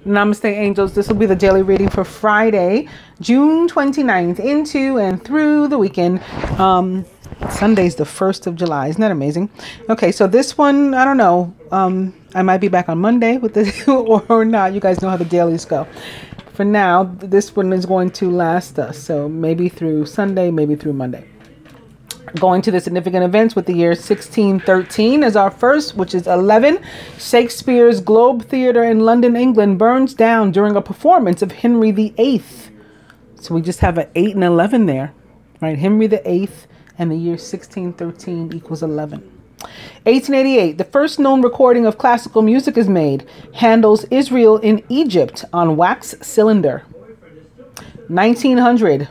Namaste, angels. This will be the daily reading for Friday, June 29th, into and through the weekend. Sunday's the 1st of July. Isn't that amazing? Okay, so this one, I don't know. I might be back on Monday with this or not. You guys know how the dailies go. For now, this one is going to last us. So maybe through Sunday, maybe through Monday. Going to the significant events with the year 1613 as our first, which is 11. Shakespeare's Globe Theatre in London, England burns down during a performance of Henry VIII. So we just have an 8 and 11 there, right? Henry VIII and the year 1613 equals 11. 1888, the first known recording of classical music is made. Handel's Israel in Egypt on wax cylinder. 1900.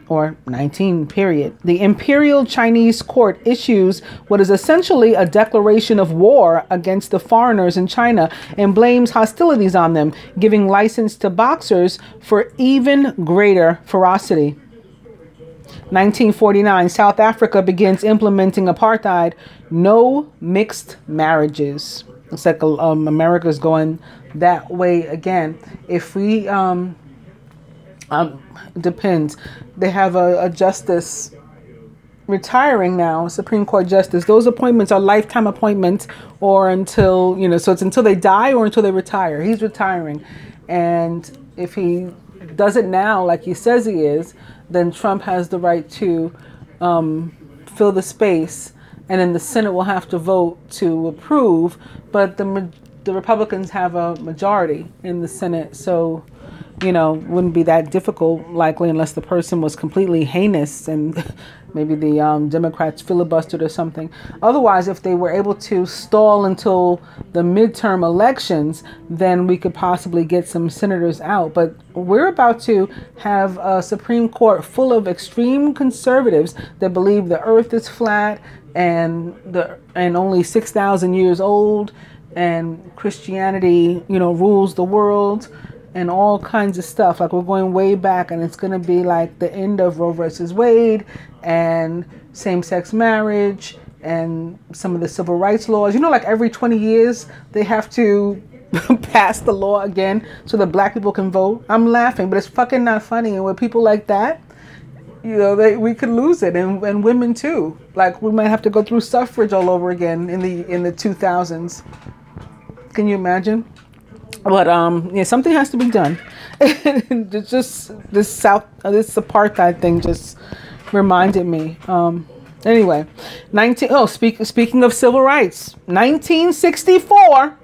Or 19 period. The Imperial Chinese court issues what is essentially a declaration of war against the foreigners in China and blames hostilities on them, giving license to boxers for even greater ferocity. 1949, South Africa begins implementing apartheid. No mixed marriages. Looks like America's going that way again. If we depends. They have a justice retiring now, Supreme Court justice. Those appointments are lifetime appointments or until, so it's until they die or until they retire. He's retiring. And if he does it now, like he says he is, then Trump has the right to fill the space. And then the Senate will have to vote to approve. But the Republicans have a majority in the Senate. So wouldn't be that difficult, likely, unless the person was completely heinous and maybe the Democrats filibustered or something. Otherwise, if they were able to stall until the midterm elections, then we could possibly get some senators out. But we're about to have a Supreme Court full of extreme conservatives that believe the earth is flat and only 6,000 years old, and Christianity, rules the world. And all kinds of stuff. Like, we're going way back, and it's going to be like the end of Roe versus Wade and same-sex marriage and some of the civil rights laws. Like every 20 years they have to pass the law again so that black people can vote. I'm laughing, but it's fucking not funny. And with people like that, we could lose it, and women too. Like, we might have to go through suffrage all over again in the 2000s. Can you imagine? But something has to be done. Just this apartheid thing just reminded me. Anyway, speaking of civil rights, 1964,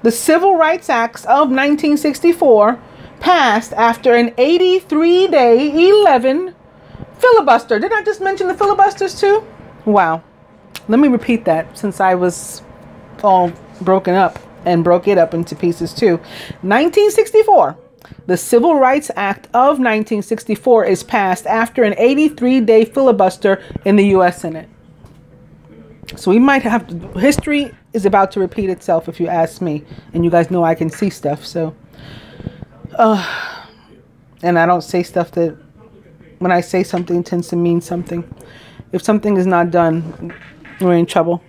the Civil Rights Acts of 1964 passed after an 83-day 11 filibuster. Did I just mention the filibusters too? Wow. Let me repeat that since I was all broken up. And broke it up into pieces too. 1964, the Civil Rights Act of 1964 is passed after an 83-day filibuster in the U.S. Senate. So we might have history is about to repeat itself, if you ask me. And you guys know I can see stuff. So, and I don't say stuff that when I say something it tends to mean something. If something is not done, we're in trouble.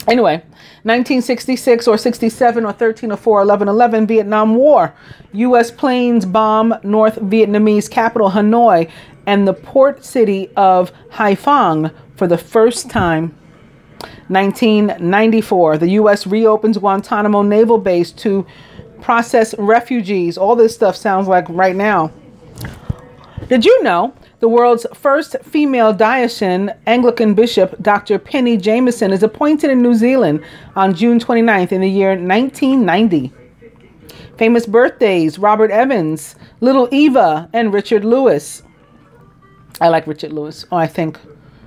Anyway, 1966 or 67 or 13 or 4, 11, 11, Vietnam War. U.S. planes bomb North Vietnamese capital Hanoi and the port city of Haiphong for the first time. 1994, the U.S. reopens Guantanamo Naval Base to process refugees. All this stuff sounds like right now. Did you know the world's first female diocesan Anglican bishop, Dr. Penny Jameson, is appointed in New Zealand on June 29th in the year 1990. Famous birthdays: Robert Evans, Little Eva, and Richard Lewis. I like Richard Lewis. I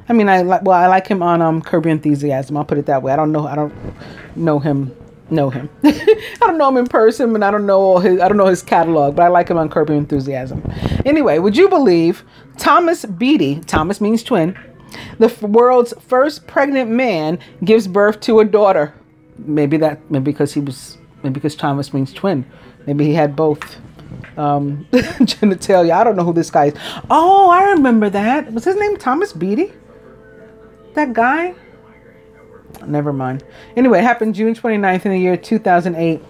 like him on Curb Your Enthusiasm. I'll put it that way. I don't know him. I don't know him in person, and I don't know his catalog, but I like him on Curb Your Enthusiasm. Anyway, would you believe Thomas Beatty, Thomas means twin, the world's first pregnant man, gives birth to a daughter? Maybe because Thomas means twin. Maybe he had both genitalia. I don't know who this guy is. Oh, I remember that. Was his name Thomas Beatty? That guy? Never mind. Anyway, it happened June 29th in the year 2008.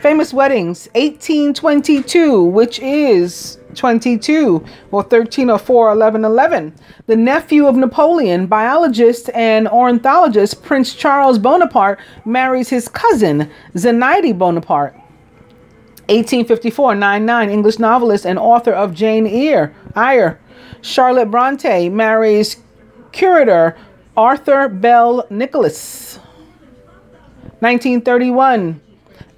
Famous weddings, 1822, which is 22, or 13, or 4, 11, 11. The nephew of Napoleon, biologist and ornithologist Prince Charles Bonaparte, marries his cousin, Zenaide Bonaparte. 1854, 9-9, English novelist and author of Jane Eyre. Charlotte Bronte marries curator Arthur Bell Nicholas. 1931,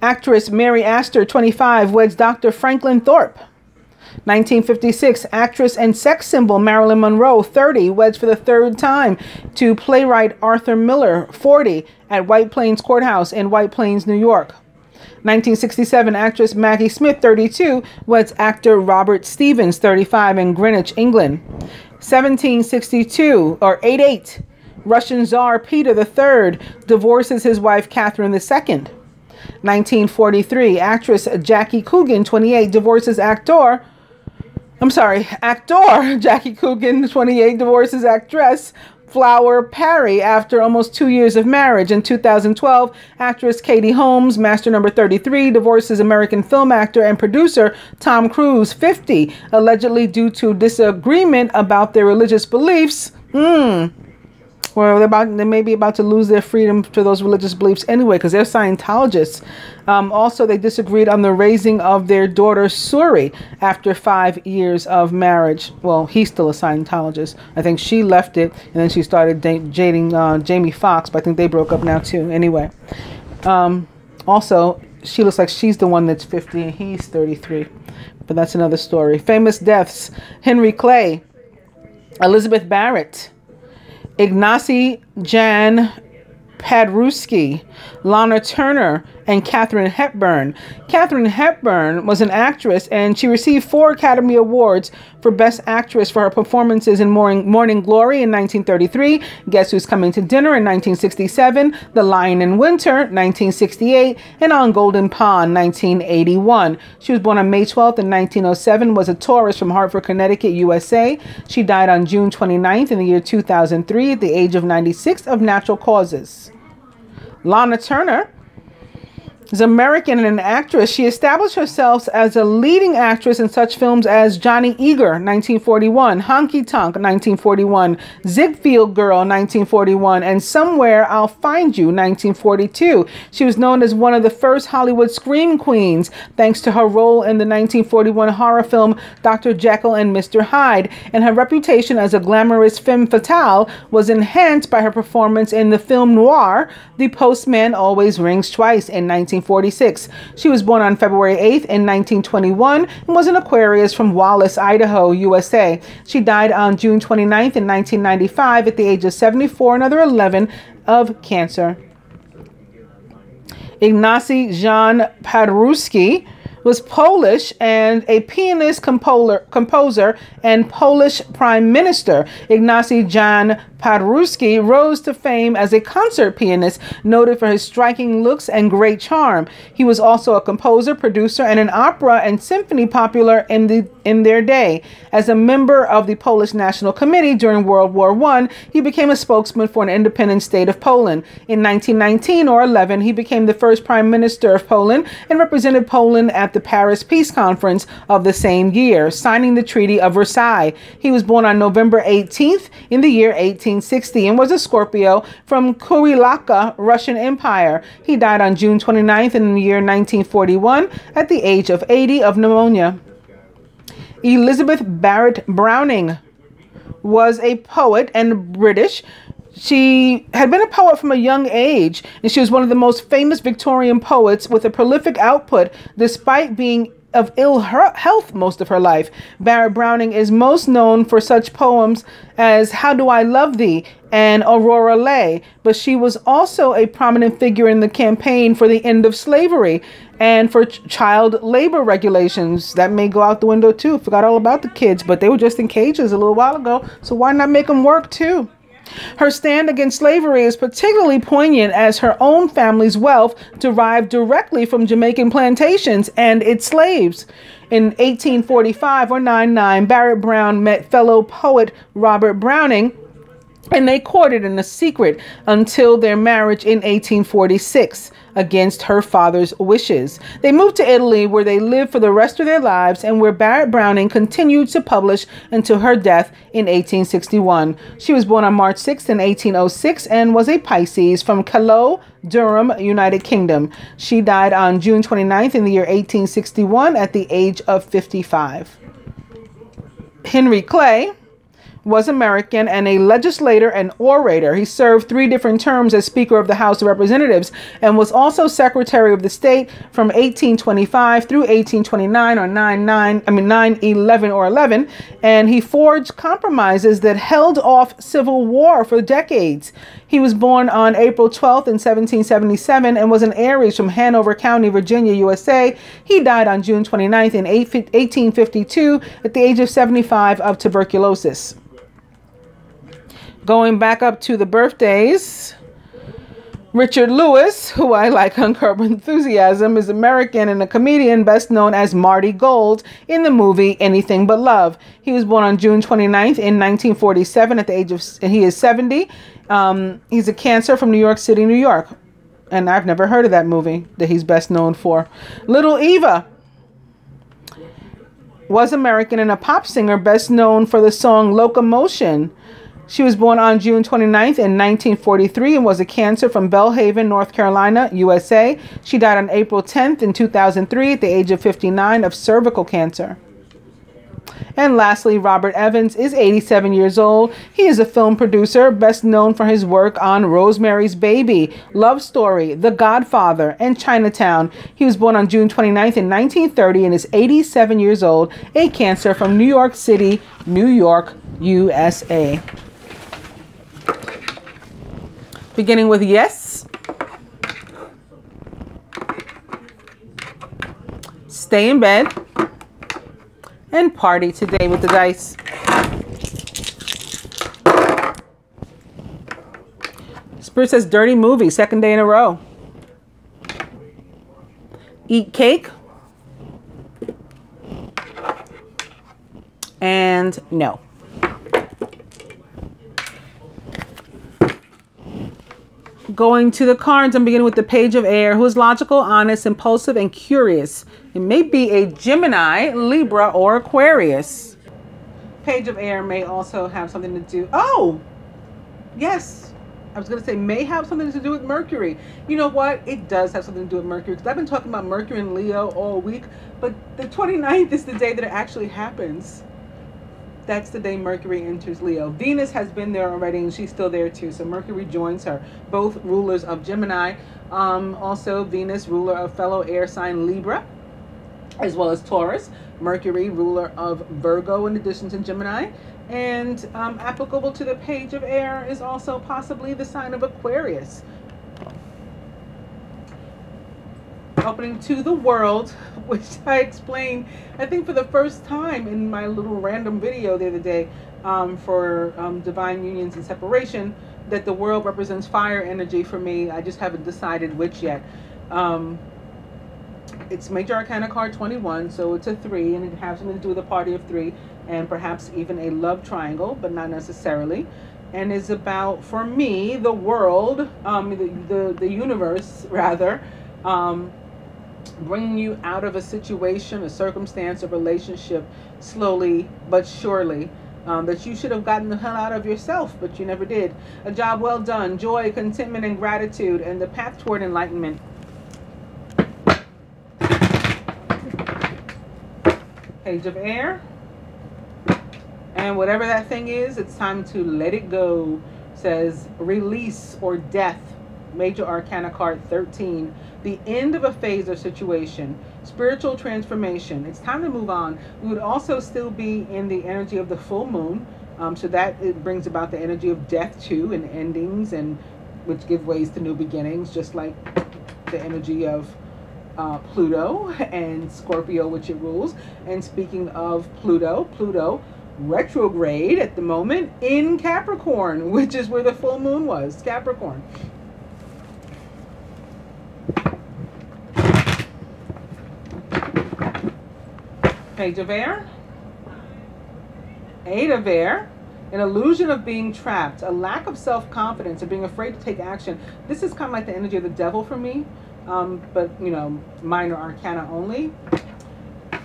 actress Mary Astor, 25, weds Dr. Franklin Thorpe. 1956, actress and sex symbol Marilyn Monroe, 30, weds for the third time to playwright Arthur Miller, 40, at White Plains Courthouse in White Plains, New York. 1967, actress Maggie Smith, 32, weds actor Robert Stevens, 35, in Greenwich, England. 1762, or 88, Russian Tsar Peter III divorces his wife Catherine II. 1943, actress Jackie Coogan, 28, divorces actor Jackie Coogan, 28, divorces actress Flower Parry after almost 2 years of marriage. In 2012, actress Katie Holmes, master number 33, divorces American film actor and producer Tom Cruise, 50, allegedly due to disagreement about their religious beliefs. Well, they may be about to lose their freedom to those religious beliefs anyway, because they're Scientologists. Also, they disagreed on the raising of their daughter Suri after 5 years of marriage. Well, he's still a Scientologist. I think she left it, and then she started dating Jamie Foxx, but I think they broke up now too. Anyway, also, she looks like she's the one that's 50 and he's 33. But that's another story. Famous deaths: Henry Clay, Elizabeth Barrett, Ignacy Jan Paderewski, Lana Turner, and Katharine Hepburn. Katharine Hepburn was an actress, and she received 4 Academy Awards for Best Actress for her performances in Morning Glory in 1933, Guess Who's Coming to Dinner in 1967, The Lion in Winter 1968, and On Golden Pond 1981. She was born on May 12th in 1907, was a tourist from Hartford, Connecticut, USA. She died on June 29th in the year 2003 at the age of 96 of natural causes. Lana Turner is American and an actress. She established herself as a leading actress in such films as Johnny Eager, 1941, Honky Tonk, 1941, Ziegfeld Girl, 1941, and Somewhere I'll Find You, 1942. She was known as one of the first Hollywood scream queens, thanks to her role in the 1941 horror film Dr. Jekyll and Mr. Hyde, and her reputation as a glamorous femme fatale was enhanced by her performance in the film noir The Postman Always Rings Twice in 1946. She was born on February 8th in 1921 and was an Aquarius from Wallace, Idaho, USA. She died on June 29th in 1995 at the age of 74, another 11, of cancer. Ignacy Jan Paderewski was Polish and a pianist, composer, and Polish Prime Minister. Ignacy Jan Paderewski rose to fame as a concert pianist, noted for his striking looks and great charm. He was also a composer, producer, and an opera and symphony popular in their day. As a member of the Polish National Committee during World War I, he became a spokesman for an independent state of Poland. In 1919 or 11, he became the first Prime Minister of Poland and represented Poland at the Paris Peace Conference of the same year, signing the Treaty of Versailles. He was born on November 18th in the year 1860 and was a Scorpio from Kurilaka, Russian Empire. He died on June 29th in the year 1941 at the age of 80 of pneumonia. Elizabeth Barrett Browning was a poet and British. She had been a poet from a young age, and she was one of the most famous Victorian poets with a prolific output despite being of ill health most of her life. Barrett Browning is most known for such poems as How Do I Love Thee and Aurora Leigh, but she was also a prominent figure in the campaign for the end of slavery and for child labor regulations. That may go out the window too. Forgot all about the kids, but they were just in cages a little while ago, so why not make them work too? Her stand against slavery is particularly poignant as her own family's wealth derived directly from Jamaican plantations and its slaves. In 1845 or 99, Barrett Brown met fellow poet Robert Browning and they courted in a secret until their marriage in 1846 against her father's wishes. They moved to Italy, where they lived for the rest of their lives and where Barrett Browning continued to publish until her death in 1861. She was born on March 6th in 1806 and was a Pisces from Calais, Durham, United Kingdom. She died on June 29th in the year 1861 at the age of 55. Henry Clay was American and a legislator and orator. He served 3 different terms as Speaker of the House of Representatives and was also Secretary of the State from 1825 through 1829 or 9/11 or 11. And he forged compromises that held off civil war for decades. He was born on April 12th in 1777 and was an Aries from Hanover County, Virginia, USA. He died on June 29th in 1852 at the age of 75 of tuberculosis. Going back up to the birthdays, Richard Lewis, who I like on Curb Enthusiasm, is American and a comedian best known as Marty Gold in the movie Anything But Love. He was born on June 29th in 1947 at the age of, and he is 70. He's a Cancer from New York City, New York. And I've never heard of that movie that he's best known for. Little Eva was American and a pop singer best known for the song Locomotion. She was born on June 29th in 1943 and was a Cancer from Belhaven, North Carolina, USA. She died on April 10th in 2003 at the age of 59 of cervical cancer. And lastly, Robert Evans is 87 years old. He is a film producer best known for his work on Rosemary's Baby, Love Story, The Godfather, and Chinatown. He was born on June 29th in 1930 and is 87 years old, a Cancer from New York City, New York, USA. Beginning with yes. Stay in bed and party today with the dice. Spirit says dirty movie, second day in a row. Eat cake. And no. Going to the cards, I'm beginning with the Page of Air, who is logical, honest, impulsive, and curious. It may be a Gemini, Libra, or Aquarius. Page of Air may also have something to do... Oh! Yes! I was going to say may have something to do with Mercury. You know what? It does have something to do with Mercury, because I've been talking about Mercury and Leo all week, but the 29th is the day that it actually happens. That's the day Mercury enters Leo. Venus has been there already, and she's still there too. So Mercury joins her. Both rulers of Gemini. Also Venus, ruler of fellow air sign Libra, as well as Taurus. Mercury, ruler of Virgo, in addition to Gemini. And applicable to the Page of Air is also possibly the sign of Aquarius. Opening to the world, which I explained, I think for the first time in my little random video the other day for divine unions and separation, that the world represents fire energy for me. I just haven't decided which yet. It's Major Arcana card 21, so it's a 3, and it has something to do with a party of 3, and perhaps even a love triangle, but not necessarily. And is about, for me, the world, the universe rather, bringing you out of a situation, a circumstance, a relationship, slowly but surely, that you should have gotten the hell out of yourself, but you never did. A job well done, joy, contentment, and gratitude, and the path toward enlightenment. Page of Air. And whatever that thing is, it's time to let it go. Says release or death. Major Arcana card 13. The end of a phase or situation. Spiritual transformation. It's time to move on. We would also still be in the energy of the full moon. So that it brings about the energy of death too, and endings, and which give ways to new beginnings, just like the energy of Pluto and Scorpio, which it rules. And speaking of Pluto, Pluto retrograde at the moment in Capricorn, which is where the full moon was, Capricorn. Page of Air, 8 of Air, An illusion of being trapped, a lack of self-confidence, or being afraid to take action. This is kind of like the energy of the devil for me, but minor arcana only.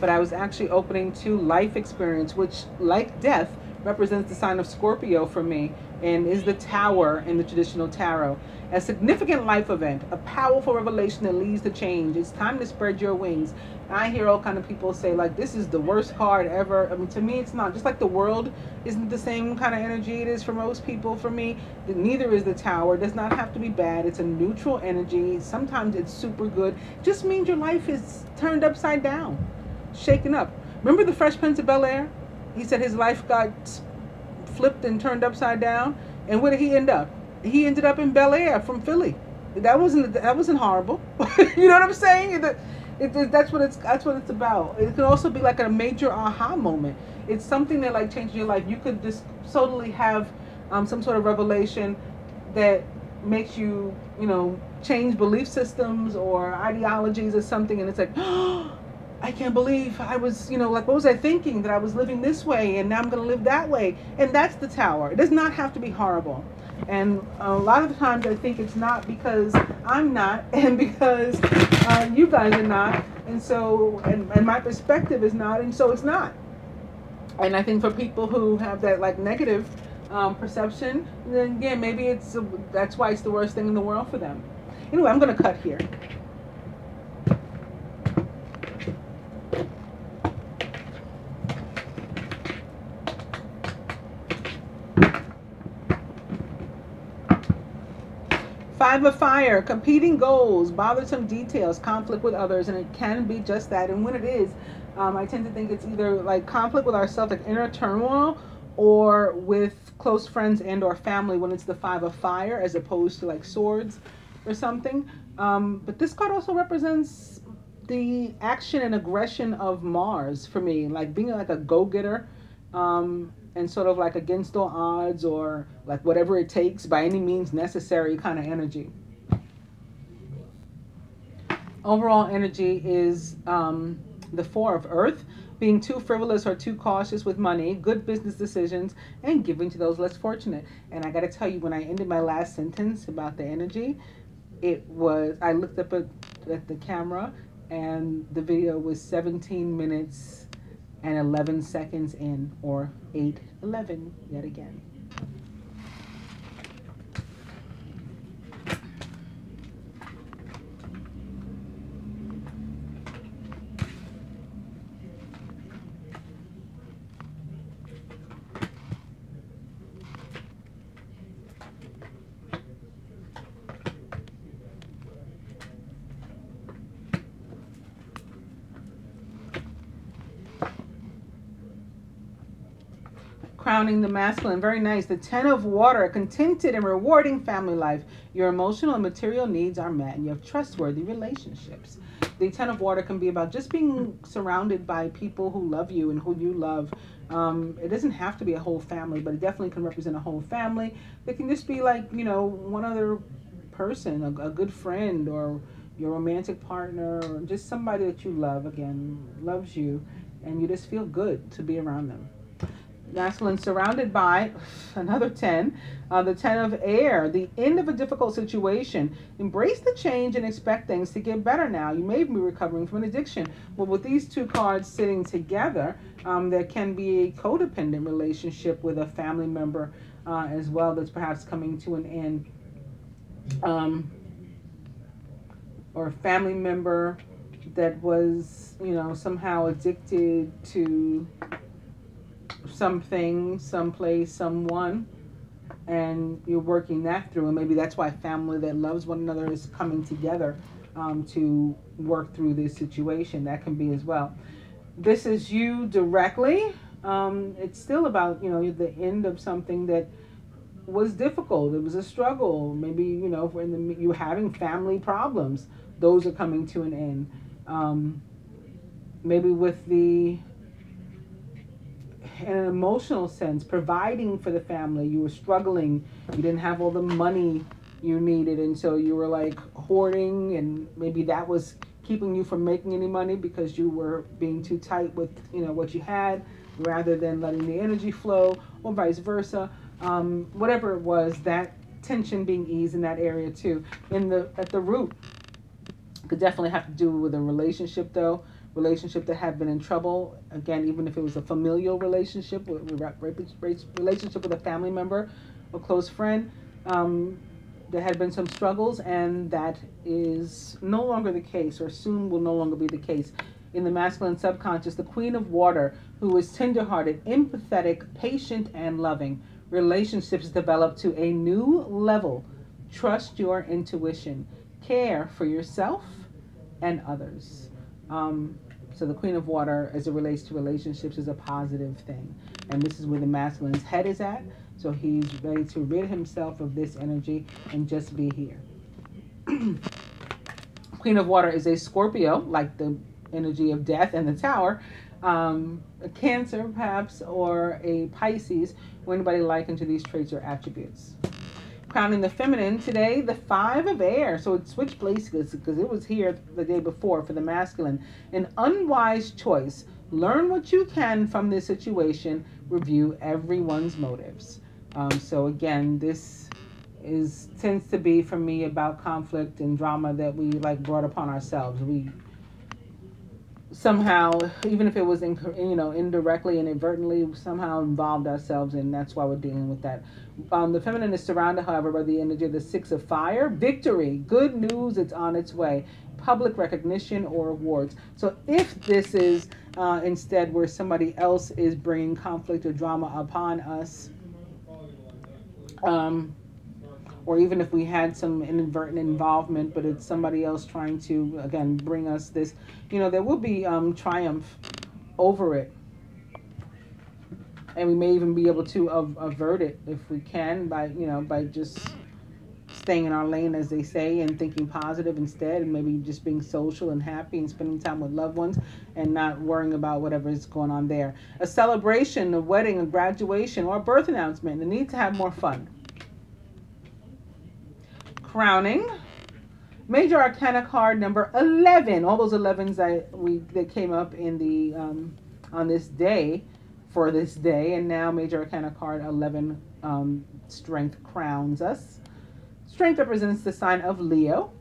But I was actually opening to life experience, which, like death, represents the sign of Scorpio for me, and is the tower in the traditional tarot. A significant life event, a powerful revelation that leads to change. It's time to spread your wings. I hear all kind of people say, like, this is the worst card ever. I mean, to me, it's not. Just like the world isn't the same kind of energy it is for most people, for me, neither is the tower. It does not have to be bad. It's a neutral energy. Sometimes it's super good. It just means your life is turned upside down, shaken up. Remember the Fresh Prince of Bel-Air? He said his life got flipped and turned upside down. And where did he end up? He ended up in Bel-Air from Philly. That wasn't horrible. You know what I'm saying? That's what it's about. It could also be like a major aha moment. It's something that like changes your life. You could just totally have some sort of revelation that makes you, change belief systems or ideologies or something, and it's like, oh, I can't believe I was, like, what was I thinking? That I was living this way and now I'm going to live that way. And that's the tower. It does not have to be horrible. And a lot of the times I think it's not because I'm not, and because you guys are not. And so, and my perspective is not, and so it's not. And I think for people who have that like negative perception, then yeah, maybe that's why it's the worst thing in the world for them. Anyway, I'm going to cut here. Five of Fire, competing goals, bothersome details, conflict with others, and it can be just that. And when it is, I tend to think it's either like conflict with ourselves, like inner turmoil, or with close friends and or family when it's the Five of Fire, as opposed to like swords or something. But this card also represents the action and aggression of Mars for me, like being like a go-getter, and sort of like against all odds, or like whatever it takes by any means necessary kind of energy. Overall energy is the Four of Earth, being too frivolous or too cautious with money, good business decisions, and giving to those less fortunate. And I got to tell you, when I ended my last sentence about the energy, I looked up at the camera, and the video was 17 minutes and 11 seconds in, or 8:11 yet again. Crowning the masculine, very nice. The Ten of Water, a contented and rewarding family life. Your emotional and material needs are met, and you have trustworthy relationships. The Ten of Water can be about just being surrounded by people who love you and who you love. It doesn't have to be a whole family, but it definitely can represent a whole family. It can just be like, one other person, a good friend, or your romantic partner, or just somebody that you love, again, loves you, and you just feel good to be around them. Masculine, surrounded by another 10, the 10 of Air, the end of a difficult situation. Embrace the change and expect things to get better now. You may be recovering from an addiction. Well, with these two cards sitting together, there can be a codependent relationship with a family member as well that's perhaps coming to an end. Or a family member that was, somehow addicted to something, someplace, someone, and you're working that through, and maybe that's why family that loves one another is coming together to work through this situation. That can be as well. This is you directly. It's still about, the end of something that was difficult. It was a struggle. Maybe, you're having family problems. Those are coming to an end. Maybe with in an emotional sense, providing for the family, you were struggling, you didn't have all the money you needed, and so you were like hoarding, and maybe that was keeping you from making any money because you were being too tight with what you had. rather than letting the energy flow, or vice versa. Whatever it was, that tension being eased in that area too. At the root, could definitely have to do with a relationship though. Relationship that had been in trouble. Again, even if it was a familial relationship, relationship with a family member, a close friend, there had been some struggles, and that is no longer the case, or soon will no longer be the case. In the masculine subconscious, the Queen of Water, who is tenderhearted, empathetic, patient, and loving. Relationships develop to a new level. Trust your intuition. Care for yourself and others. So the Queen of Water, as it relates to relationships, is a positive thing. And this is where the masculine's head is at. So he's ready to rid himself of this energy and just be here. Queen of Water is a Scorpio, like the energy of death and the Tower. A Cancer, perhaps, or a Pisces, or anybody likened to these traits or attributes. Crowning the feminine today, the 5 of air. So it switched places because it was here the day before for the masculine. An unwise choice. Learn what you can from this situation. Review everyone's motives. So again, this tends to be for me about conflict and drama that we brought upon ourselves. We somehow, even if it was indirectly and inadvertently, somehow involved ourselves, and that's why we're dealing with that. The feminine is surrounded, however, by the energy of the 6 of fire. Victory, good news, it's on its way. Public recognition or awards. So if this is instead where somebody else is bringing conflict or drama upon us, or even if we had some inadvertent involvement, but it's somebody else trying to, again, bring us this, there will be triumph over it. And we may even be able to avert it if we can by just staying in our lane, as they say, and thinking positive instead, and maybe just being social and happy and spending time with loved ones and not worrying about whatever is going on there. A celebration, a wedding, a graduation, or a birth announcement, the need to have more fun. Crowning, Major Arcana card number 11. All those 11s that came up in the on this day, for this day, and now Major Arcana card 11, Strength crowns us. Strength represents the sign of Leo,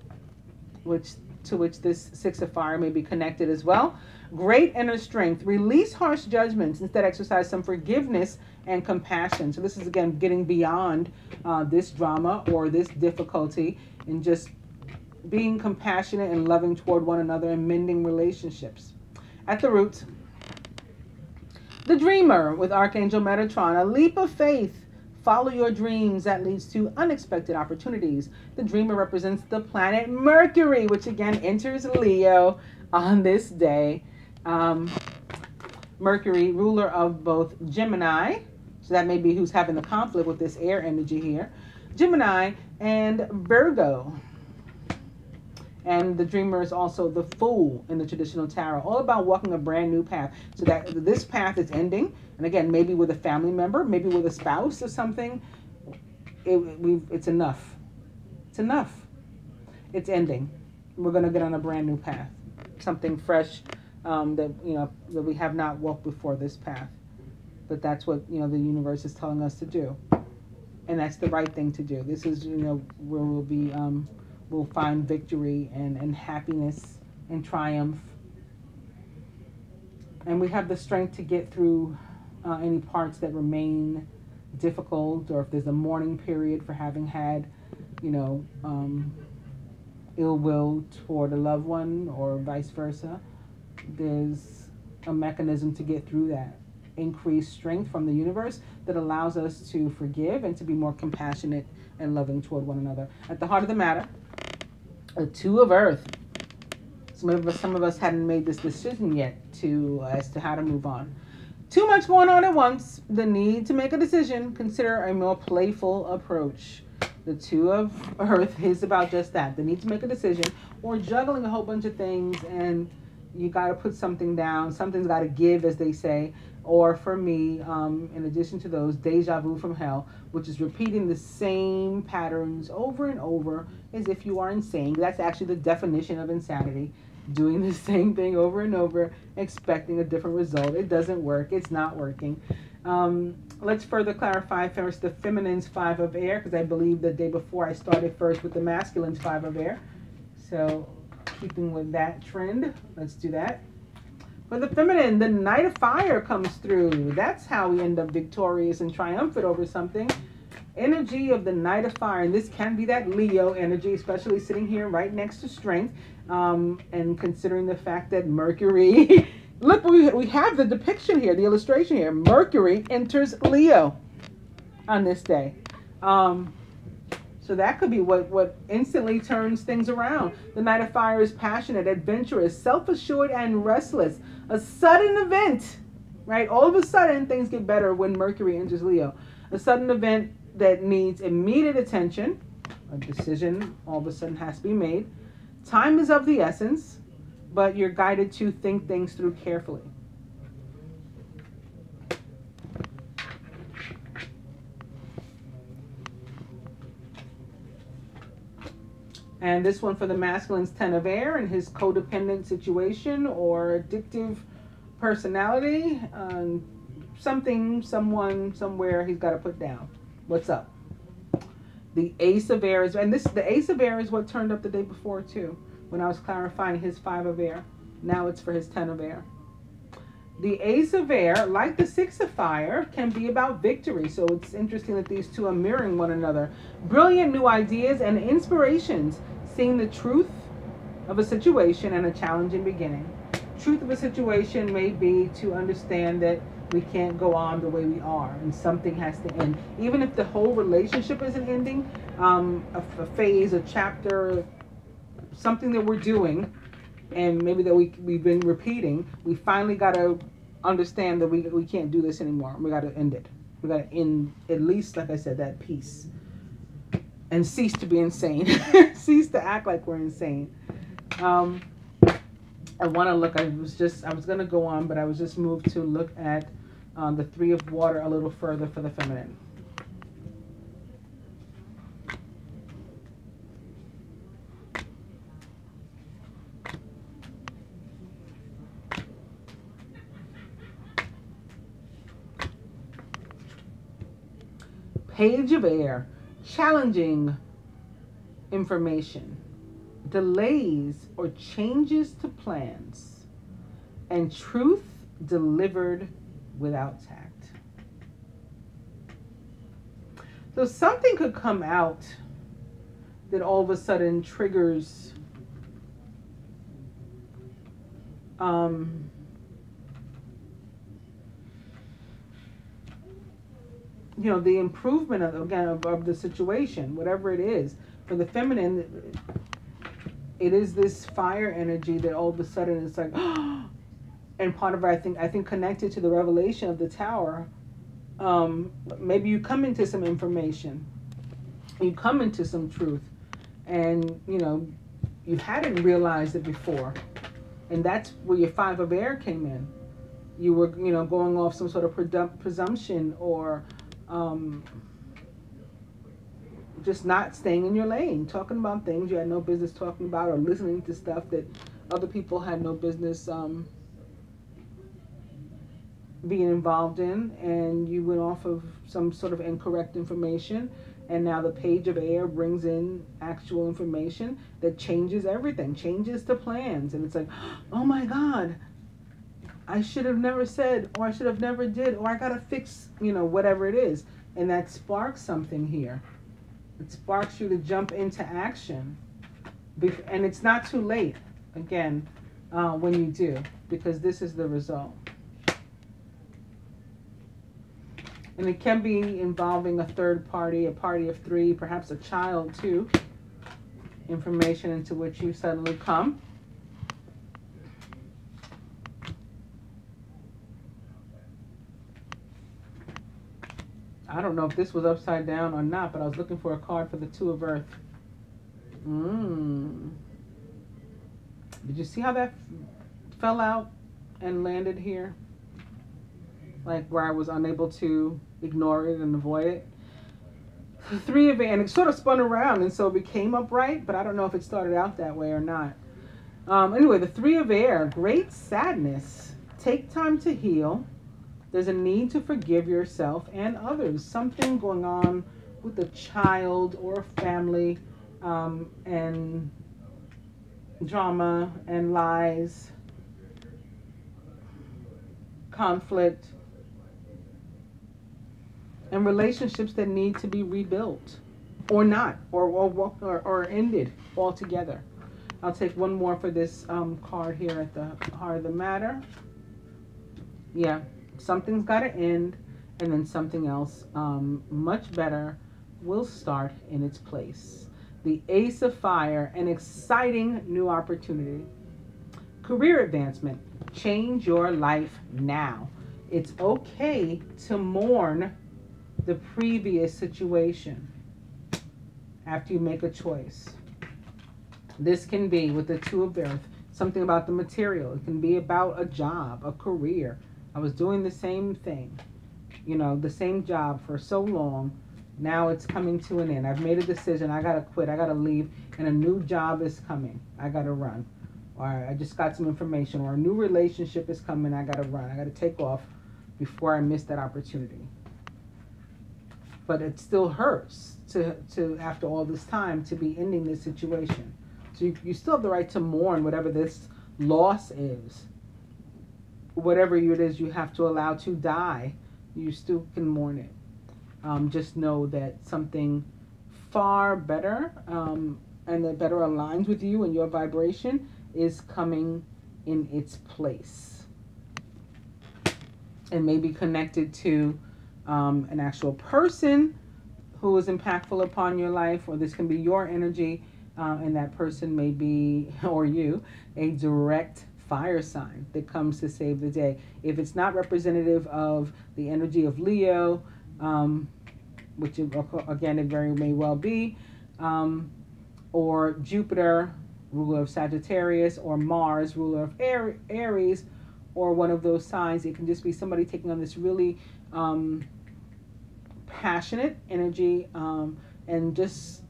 to which this 6 of fire may be connected as well. Great inner strength. Release harsh judgments. Instead, exercise some forgiveness and compassion. So this is, again, getting beyond this drama or this difficulty and just being compassionate and loving toward one another and mending relationships. At the root, the dreamer with Archangel Metatron. A leap of faith. Follow your dreams. That leads to unexpected opportunities. The dreamer represents the planet Mercury, which again enters Leo on this day. Mercury, ruler of both Gemini, so that may be who's having the conflict with this air energy here, Gemini and Virgo. And the dreamer is also the fool in the traditional tarot, all about walking a brand new path. So that this path is ending, and again, maybe with a family member, maybe with a spouse or something. It's enough. It's enough. It's ending. We're going to get on a brand new path, something fresh that we have not walked before this path. But that's what the universe is telling us to do, and that's the right thing to do. This is where we'll be. We'll find victory and happiness and triumph. And we have the strength to get through any parts that remain difficult, or if there's a mourning period for having had, ill will toward a loved one or vice versa. There's a mechanism to get through that. Increased strength from the universe that allows us to forgive and to be more compassionate and loving toward one another. At the heart of the matter, a 2 of earth. Some of us hadn't made this decision yet as to how to move on. Too much going on at once. The need to make a decision. Consider a more playful approach. The 2 of earth is about just that. The need to make a decision, or juggling a whole bunch of things, and you got to put something down. Something's got to give, as they say. Or for me, in addition to those, deja vu from hell, which is repeating the same patterns over and over as if you are insane. That's actually the definition of insanity. doing the same thing over and over, expecting a different result. It doesn't work. It's not working. Let's further clarify first the feminine's 5 of air, because I believe the day before I started first with the masculine's 5 of air. So keeping with that trend, let's do that. For the feminine, the Knight of Fire comes through. That's how we end up victorious and triumphant over something. Energy of the Knight of Fire, and this can be that Leo energy, especially sitting here right next to Strength, and considering the fact that Mercury, look, we have the depiction here, the illustration here. Mercury enters Leo on this day. So that could be what instantly turns things around. The Knight of Fire is passionate, adventurous, self-assured, and restless. A sudden event, right? All of a sudden, things get better when Mercury enters Leo. A sudden event that needs immediate attention. A decision all of a sudden has to be made. Time is of the essence, but you're guided to think things through carefully. And this one for the masculine's 10 of air and his codependent situation or addictive personality. Something, someone, somewhere he's got to put down. What's up? The Ace of Air is, and the Ace of Air is what turned up the day before too, when I was clarifying his 5 of air. Now it's for his 10 of air. The Ace of Air, like the 6 of Fire, can be about victory. So it's interesting that these two are mirroring one another. Brilliant new ideas and inspirations, seeing the truth of a situation and a challenging beginning. Truth of a situation may be to understand that we can't go on the way we are and something has to end. Even if the whole relationship isn't ending, a phase, a chapter, something that we're doing, and maybe that we've been repeating, we finally got to understand that we can't do this anymore. We got to end it. We got to end, at least, like I said, that peace. And cease to be insane. Cease to act like we're insane. I want to look, I was going to go on, but I was just moved to look at the 3 of water a little further for the feminine. Page of air, challenging information, delays or changes to plans, and truth delivered without tact. So something could come out that all of a sudden triggers the improvement of the situation, whatever it is. For the feminine, it is this fire energy that all of a sudden it's like, and part of it, I think connected to the revelation of the Tower. Maybe you come into some information, you come into some truth, and you hadn't realized it before, and that's where your 5 of air came in. You were going off some sort of presumption or just not staying in your lane, talking about things you had no business talking about, or listening to stuff that other people had no business being involved in, and you went off of some sort of incorrect information, and now the Page of Air brings in actual information that changes everything, changes the plans, and it's like, oh my God, I should have never said, or I should have never did, or I gotta fix, whatever it is, and that sparks something here. It sparks you to jump into action, and it's not too late, again, when you do, because this is the result. And it can be involving a third party, a party of 3, perhaps a child too. Information into which you suddenly come. I don't know if this was upside down or not, but I was looking for a card for the 2 of Earth. Did you see how that fell out and landed here? Like where I was unable to ignore it and avoid it. 3 of, and it sort of spun around, and so it became upright, but I don't know if it started out that way or not. Anyway, the Three of Air, great sadness. Take time to heal. There's a need to forgive yourself and others. Something going on with a child or a family, and drama and lies, conflict, and relationships that need to be rebuilt or not, or ended altogether. I'll take one more for this card here at the heart of the matter. Yeah, something's got to end, and then something else much better will start in its place. The Ace of Fire, an exciting new opportunity. Career advancement. Change your life now. It's okay to mourn the previous situation after you make a choice. This can be with the Two of Earth, something about the material. It can be about a job, a career. I was doing the same thing, the same job for so long. Now it's coming to an end. I've made a decision. I got to quit. I got to leave. And a new job is coming. I got to run. Or I just got some information. Or a new relationship is coming. I got to run. I got to take off before I miss that opportunity. But it still hurts to after all this time, to be ending this situation. So you still have the right to mourn whatever this loss is. Whatever it is you have to allow to die, you still can mourn it. Just know that something far better and that better aligns with you and your vibration is coming in its place. And may be connected to an actual person who is impactful upon your life, or this can be your energy, and that person may be, or you, a direct fire sign that comes to save the day. If it's not representative of the energy of Leo, which again it very may well be, or Jupiter, ruler of Sagittarius, or Mars, ruler of Aries, or one of those signs, it can just be somebody taking on this really passionate energy, and just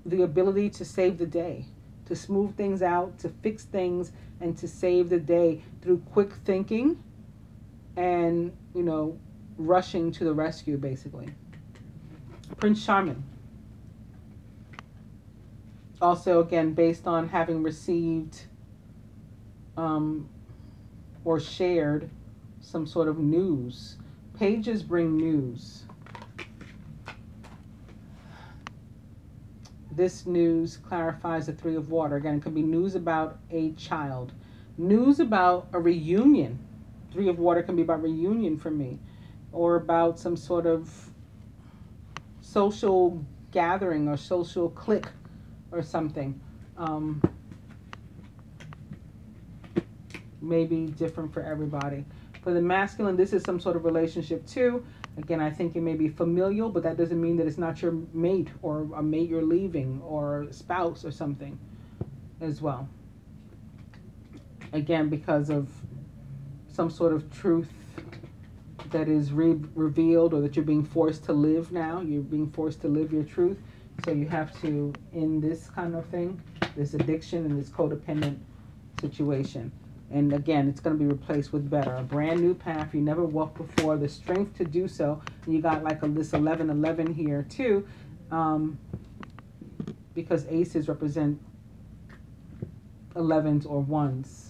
the ability to save the day, to smooth things out, to fix things, and to save the day through quick thinking and, rushing to the rescue, basically. Prince Charming. Also, again, based on having received or shared some sort of news. Pages bring news. This news clarifies the Three of Water. Again, it could be news about a child. News about a reunion. Three of Water can be about reunion for me. Or about some sort of social gathering or social clique or something. Maybe different for everybody. For the masculine, this is some sort of relationship too. Again, I think it may be familial, but that doesn't mean that it's not your mate or a mate you're leaving or spouse or something as well. Again, because of some sort of truth that is revealed, or that you're being forced to live now. You're being forced to live your truth. So you have to end this kind of thing, this addiction and this codependent situation. And again, it's going to be replaced with better. A brand new path you never walked before, the strength to do so. And you got like this 11-11 here too, because aces represent 11s or 1s.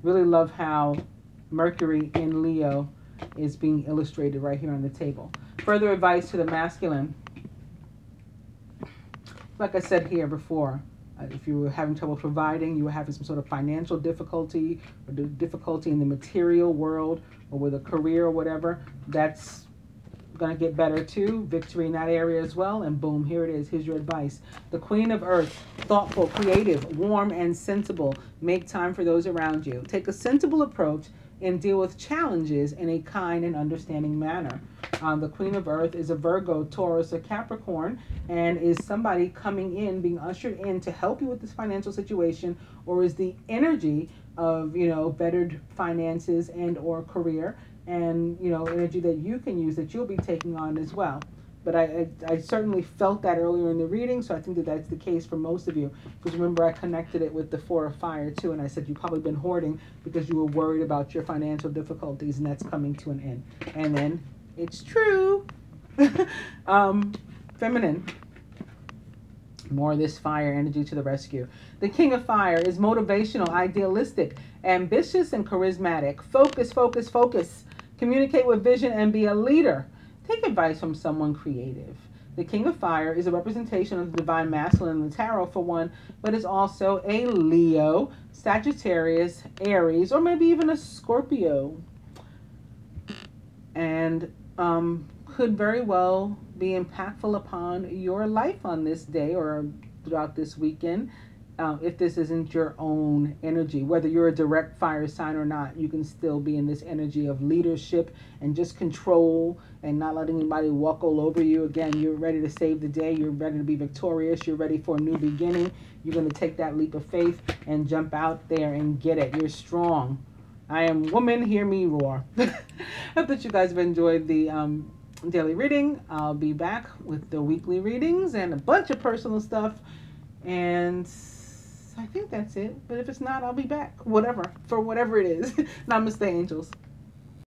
Really love how Mercury in Leo is being illustrated right here on the table. Further advice to the masculine. Like I said here before, if you were having trouble providing, you were having some sort of financial difficulty, or difficulty in the material world, or with a career or whatever, that's going to get better too. Victory in that area as well. And boom, here it is. Here's your advice. The Queen of Earth, thoughtful, creative, warm, and sensible. Make time for those around you. Take a sensible approach and deal with challenges in a kind and understanding manner. The Queen of Earth is a Virgo, Taurus, or Capricorn, and is somebody coming in, being ushered in to help you with this financial situation, or is the energy of, bettered finances and or career, and, energy that you can use, that you'll be taking on as well. But I certainly felt that earlier in the reading, so I think that that's the case for most of you. Because remember, I connected it with the Four of Fire too, and I said you've probably been hoarding because you were worried about your financial difficulties, and that's coming to an end. And then it's true. Feminine. More of this fire energy to the rescue. The King of Fire is motivational, idealistic, ambitious, and charismatic. Focus, focus, focus. Communicate with vision and be a leader. Take advice from someone creative. The King of Fire is a representation of the divine masculine in the tarot for one, but is also a Leo, Sagittarius, Aries, or maybe even a Scorpio. And could very well be impactful upon your life on this day or throughout this weekend. If this isn't your own energy, whether you're a direct fire sign or not, you can still be in this energy of leadership and just control and not letting anybody walk all over you. Again, you're ready to save the day. You're ready to be victorious. You're ready for a new beginning. You're going to take that leap of faith and jump out there and get it. You're strong. I am woman, hear me roar. I hope that you guys have enjoyed the daily reading. I'll be back with the weekly readings and a bunch of personal stuff. And I think that's it. But if it's not, I'll be back. Whatever. For whatever it is. Namaste, angels.